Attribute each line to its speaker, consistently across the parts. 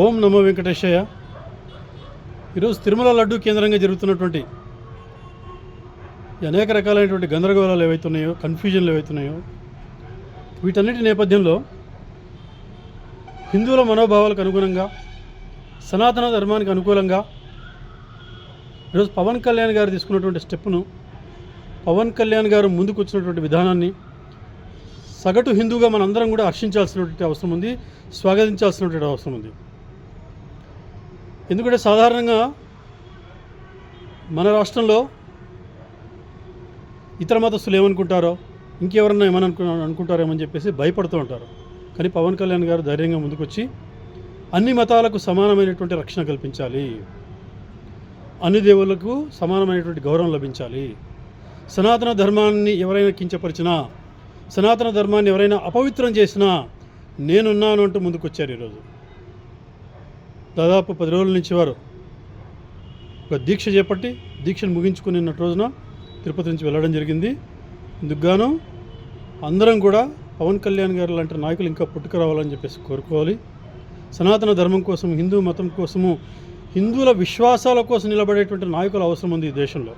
Speaker 1: ఓం నమో వెంకటేశయ్య. ఈరోజు తిరుమల లడ్డు కేంద్రంగా జరుగుతున్నటువంటి అనేక రకాలైనటువంటి గందరగోళాలు ఏవైతున్నాయో, కన్ఫ్యూజన్లు ఏవైతున్నాయో, వీటన్నిటి నేపథ్యంలో హిందువుల మనోభావాలకు అనుగుణంగా, సనాతన ధర్మానికి అనుకూలంగా ఈరోజు పవన్ కళ్యాణ్ గారు తీసుకున్నటువంటి స్టెప్ను, పవన్ కళ్యాణ్ గారు ముందుకు వచ్చినటువంటి విధానాన్ని సగటు హిందువుగా మనందరం కూడా హర్షించాల్సినటువంటి అవసరం ఉంది, స్వాగతించాల్సినటువంటి అవసరం ఉంది. ఎందుకంటే సాధారణంగా మన రాష్ట్రంలో ఇతర మతస్థులు ఏమనుకుంటారో, ఇంకెవరన్నా అనుకుంటారేమని చెప్పేసి భయపడుతూ ఉంటారు. కానీ పవన్ కళ్యాణ్ గారు ధైర్యంగా ముందుకొచ్చి అన్ని మతాలకు సమానమైనటువంటి రక్షణ కల్పించాలి, అన్ని దేవుళ్లకు సమానమైనటువంటి గౌరవం లభించాలి, సనాతన ధర్మాన్ని ఎవరైనా కించపరిచినా, సనాతన ధర్మాన్ని ఎవరైనా అపవిత్రం చేసినా నేనున్నాను అంటూ ముందుకొచ్చారు. ఈరోజు దాదాపు 10 రోజుల నుంచి వారు ఒక దీక్ష చేపట్టి దీక్షను ముగించుకుని నిన్నటి రోజున తిరుపతి నుంచి వెళ్ళడం జరిగింది. ఇందుకుగాను అందరం కూడా పవన్ కళ్యాణ్ గారు లాంటి నాయకులు ఇంకా పుట్టుకురావాలని చెప్పేసి కోరుకోవాలి. సనాతన ధర్మం కోసం, హిందూ మతం కోసము, హిందువుల విశ్వాసాల కోసం నిలబడేటువంటి నాయకుల అవసరం ఉంది ఈ దేశంలో.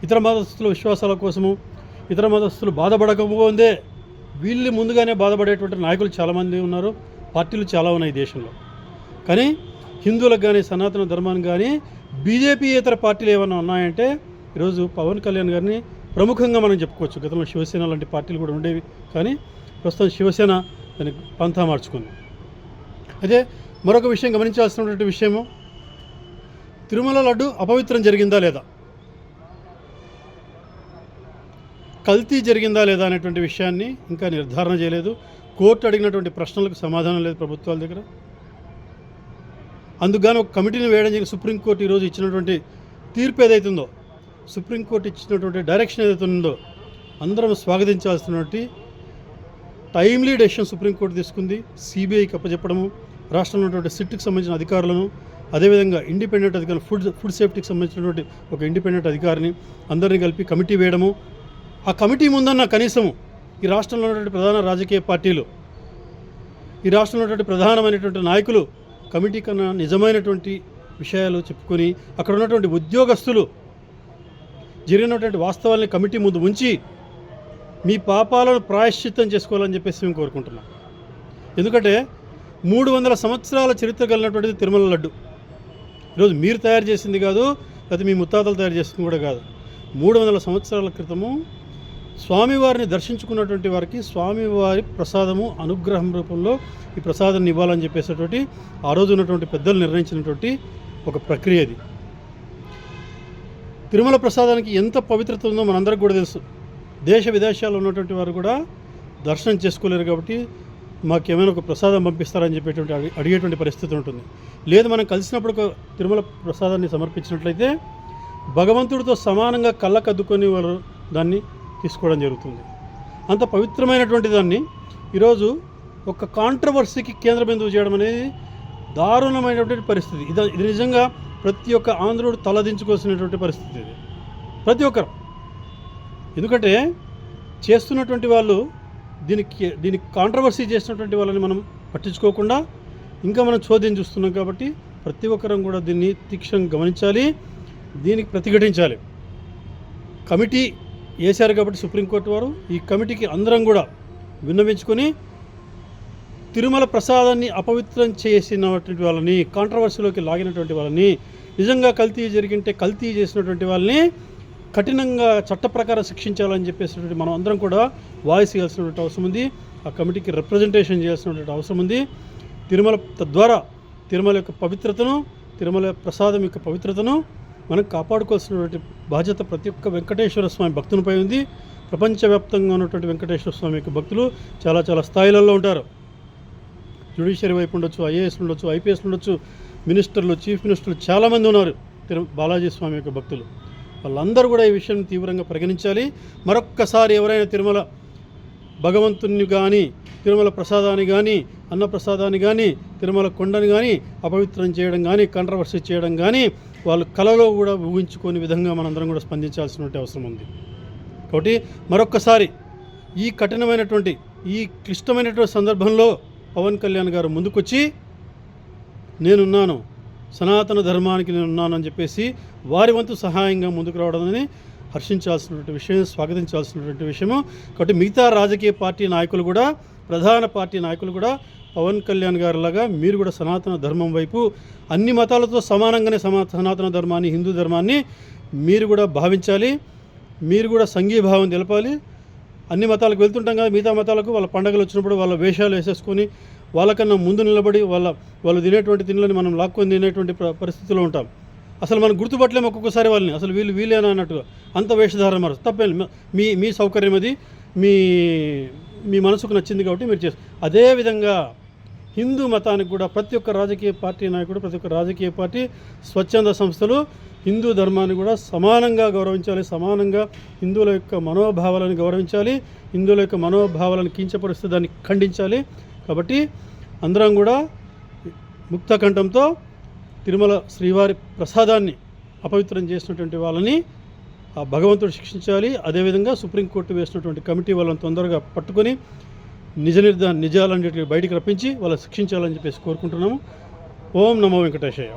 Speaker 1: ఇతర మతస్థుల విశ్వాసాల కోసము, ఇతర మతస్థులు బాధపడకపోతే వీళ్ళు ముందుగానే బాధపడేటువంటి నాయకులు చాలామంది ఉన్నారు, పార్టీలు చాలా ఉన్నాయి ఈ దేశంలో. కానీ హిందువులకు కానీ, సనాతన ధర్మానికి కానీ బీజేపీ ఇతర పార్టీలు ఏమైనా ఉన్నాయంటే ఈరోజు పవన్ కళ్యాణ్ గారిని ప్రముఖంగా మనం చెప్పుకోవచ్చు. గతంలో శివసేన లాంటి పార్టీలు కూడా ఉండేవి, కానీ ప్రస్తుతం శివసేన దానికి పంథా మార్చుకుంది. అయితే మరొక విషయం గమనించాల్సినటువంటి విషయము, తిరుమల లడ్డు అపవిత్రం జరిగిందా లేదా, కల్తీ జరిగిందా లేదా అనేటువంటి విషయాన్ని ఇంకా నిర్ధారణ చేయలేదు. కోర్టు అడిగినటువంటి ప్రశ్నలకు సమాధానం లేదు ప్రభుత్వాల దగ్గర. అందుకుగాను ఒక కమిటీని వేయడం జరిగింది. సుప్రీంకోర్టు ఈరోజు ఇచ్చినటువంటి తీర్పు ఏదైతుందో, సుప్రీంకోర్టు ఇచ్చినటువంటి డైరెక్షన్ ఏదైతే ఉందో అందరం స్వాగతించాల్సినటువంటి టైమ్లీ డెసిషన్ సుప్రీంకోర్టు తీసుకుంది. సిబిఐకి అప్పచెప్పడము, రాష్ట్రంలో ఉన్నటువంటి సిట్కి సంబంధించిన అధికారులను, అదేవిధంగా ఇండిపెండెంట్ అధికారులు, ఫుడ్ సేఫ్టీకి సంబంధించినటువంటి ఒక ఇండిపెండెంట్ అధికారిని అందరినీ కలిపి కమిటీ వేయడము. ఆ కమిటీ ముందన్న కనీసము ఈ రాష్ట్రంలో ఉన్నటువంటి ప్రధాన రాజకీయ పార్టీలు, ఈ రాష్ట్రంలో ఉన్నటువంటి ప్రధానమైనటువంటి నాయకులు కమిటీ కన్నా నిజమైనటువంటి విషయాలు చెప్పుకొని, అక్కడ ఉన్నటువంటి ఉద్యోగస్తులు జరిగినటువంటి వాస్తవాల్ని కమిటీ ముందు ఉంచి మీ పాపాలను ప్రాయశ్చిత్తం చేసుకోవాలని చెప్పేసి మేము కోరుకుంటున్నాం. ఎందుకంటే 300 సంవత్సరాల చరిత్ర కలిగినటువంటిది తిరుమల లడ్డు. ఈరోజు మీరు తయారు చేసింది కాదు, లేకపోతే మీ ముత్తాతలు తయారు చేసింది కూడా కాదు. 300 సంవత్సరాల క్రితము స్వామివారిని దర్శించుకున్నటువంటి వారికి స్వామివారి ప్రసాదము అనుగ్రహం రూపంలో ఈ ప్రసాదాన్ని ఇవ్వాలని చెప్పేసేటువంటి ఆ రోజు ఉన్నటువంటి పెద్దలు నిర్ణయించినటువంటి ఒక ప్రక్రియ ఇది. తిరుమల ప్రసాదానికి ఎంత పవిత్రత ఉందో మనందరికీ కూడా తెలుసు. దేశ విదేశాల్లో ఉన్నటువంటి వారు కూడా దర్శనం చేసుకోలేరు కాబట్టి మాకేమైనా ఒక ప్రసాదం పంపిస్తారని చెప్పేటువంటి అడిగేటువంటి పరిస్థితి ఉంటుంది. లేదు, మనం కలిసినప్పుడు ఒక తిరుమల ప్రసాదాన్ని సమర్పించినట్లయితే భగవంతుడితో సమానంగా కళ్ళకద్దుకొని వారు దాన్ని తీసుకోవడం జరుగుతుంది. అంత పవిత్రమైనటువంటి దాన్ని ఈరోజు ఒక కాంట్రవర్సీకి కేంద్ర బిందువు చేయడం అనేది దారుణమైనటువంటి పరిస్థితి. ఇది నిజంగా ప్రతి ఒక్క ఆంధ్రుడు తలదించుకోవాల్సినటువంటి పరిస్థితి ఇది, ప్రతి ఒక్కరు. ఎందుకంటే చేస్తున్నటువంటి వాళ్ళు దీనికి కాంట్రవర్సీ చేసినటువంటి వాళ్ళని మనం పట్టించుకోకుండా ఇంకా మనం చోద్యం చూస్తున్నాం. కాబట్టి ప్రతి ఒక్కరం కూడా దీన్ని తీక్షణంగా గమనించాలి, దీనికి ప్రతిఘటించాలి. కమిటీ వేశారు కాబట్టి సుప్రీంకోర్టు వారు ఈ కమిటీకి అందరం కూడా విన్నవించుకొని తిరుమల ప్రసాదాన్ని అపవిత్రం చేసినటువంటి వాళ్ళని, కాంట్రవర్సీలోకి లాగినటువంటి వాళ్ళని, నిజంగా కల్తీ జరిగింటే కల్తీ చేసినటువంటి వాళ్ళని కఠినంగా చట్ట ప్రకారం శిక్షించాలని చెప్పేసినటువంటి మనం అందరం కూడా వాయిస్ ఇవ్వాల్సినటువంటి అవసరం ఉంది. ఆ కమిటీకి రిప్రజెంటేషన్ చేయాల్సినటువంటి అవసరం ఉంది. తద్వారా తిరుమల యొక్క పవిత్రతను, తిరుమల ప్రసాదం యొక్క పవిత్రతను మనం కాపాడుకోవాల్సినటువంటి బాధ్యత ప్రతి ఒక్క వెంకటేశ్వర స్వామి భక్తునిపై ఉంది. ప్రపంచవ్యాప్తంగా ఉన్నటువంటి వెంకటేశ్వర స్వామి యొక్క భక్తులు చాలా చాలా స్థాయిలలో ఉంటారు. జ్యుడిషియరీ వైపు ఉండొచ్చు, ఐఏఎస్లు ఉండొచ్చు, ఐపీఎస్లు ఉండొచ్చు, మినిస్టర్లు, చీఫ్ మినిస్టర్లు చాలామంది ఉన్నారు బాలాజీ స్వామి యొక్క భక్తులు. వాళ్ళందరూ కూడా ఈ విషయం తీవ్రంగా పరిగణించాలి. మరొక్కసారి ఎవరైనా తిరుమల భగవంతుని కానీ, తిరుమల ప్రసాదాన్ని కానీ, అన్న ప్రసాదాన్ని కానీ, తిరుమల కొండని కానీ అపవిత్రం చేయడం కానీ, కాంట్రవర్సీ చేయడం కానీ వాళ్ళు కలలో కూడా ఊహించుకునే విధంగా మనందరం కూడా స్పందించాల్సినటువంటి అవసరం ఉంది. కాబట్టి మరొక్కసారి ఈ కఠినమైనటువంటి, ఈ క్లిష్టమైనటువంటి సందర్భంలో పవన్ కళ్యాణ్ గారు ముందుకొచ్చి నేనున్నాను, సనాతన ధర్మానికి నేనున్నాను అని చెప్పేసి వారి వంతు సహాయంగా ముందుకు రావడాన్ని హర్షించాల్సినటువంటి విషయం, స్వాగతించాల్సినటువంటి విషయము. కాబట్టి మిగతా రాజకీయ పార్టీ నాయకులు కూడా, ప్రధాన పార్టీ నాయకులు కూడా పవన్ కళ్యాణ్ గారిలాగా మీరు కూడా సనాతన ధర్మం వైపు అన్ని మతాలతో సమానంగానే సనాతన ధర్మాన్ని, హిందూ ధర్మాన్ని మీరు కూడా భావించాలి. మీరు కూడా సంఘీభావం తెలపాలి. అన్ని మతాలకు వెళ్తుంటాం కదా, మిగతా మతాలకు వాళ్ళ పండుగలు వచ్చినప్పుడు వాళ్ళ వేషాలు వేసేసుకొని వాళ్ళకన్నా ముందు నిలబడి వాళ్ళు తినేటువంటి తిండ్లని మనం లాక్కొని తినేటువంటి పరిస్థితిలో ఉంటాం. అసలు మనం గుర్తుపట్టలేము ఒక్కొక్కసారి వాళ్ళని, అసలు వీళ్ళేనా అన్నట్టుగా అంత వేషధారణ మారు. తప్పేం, మీ సౌకర్యం అది, మీ మనసుకు నచ్చింది కాబట్టి మీరు చేస్తారు. అదేవిధంగా హిందూ మతానికి కూడా ప్రతి ఒక్క రాజకీయ పార్టీ నాయకుడు, ప్రతి ఒక్క రాజకీయ పార్టీ, స్వచ్ఛంద సంస్థలు హిందూ ధర్మాన్ని కూడా సమానంగా గౌరవించాలి. సమానంగా హిందువుల యొక్క మనోభావాలను గౌరవించాలి. హిందువుల యొక్క మనోభావాలను కించపరిస్తే దాన్ని ఖండించాలి. కాబట్టి అందరం కూడా ముక్త కంఠంతో తిరుమల శ్రీవారి ప్రసాదాన్ని అపవిత్రం చేసినటువంటి వాళ్ళని ఆ భగవంతుడు శిక్షించాలి. అదేవిధంగా సుప్రీంకోర్టు వేసినటువంటి కమిటీ వాళ్ళని తొందరగా పట్టుకొని నిజాలన్నిటిని బయటికి రప్పించి వాళ్ళని శిక్షించాలని చెప్పేసి కోరుకుంటున్నాము. ఓం నమో వెంకటేశయ్య.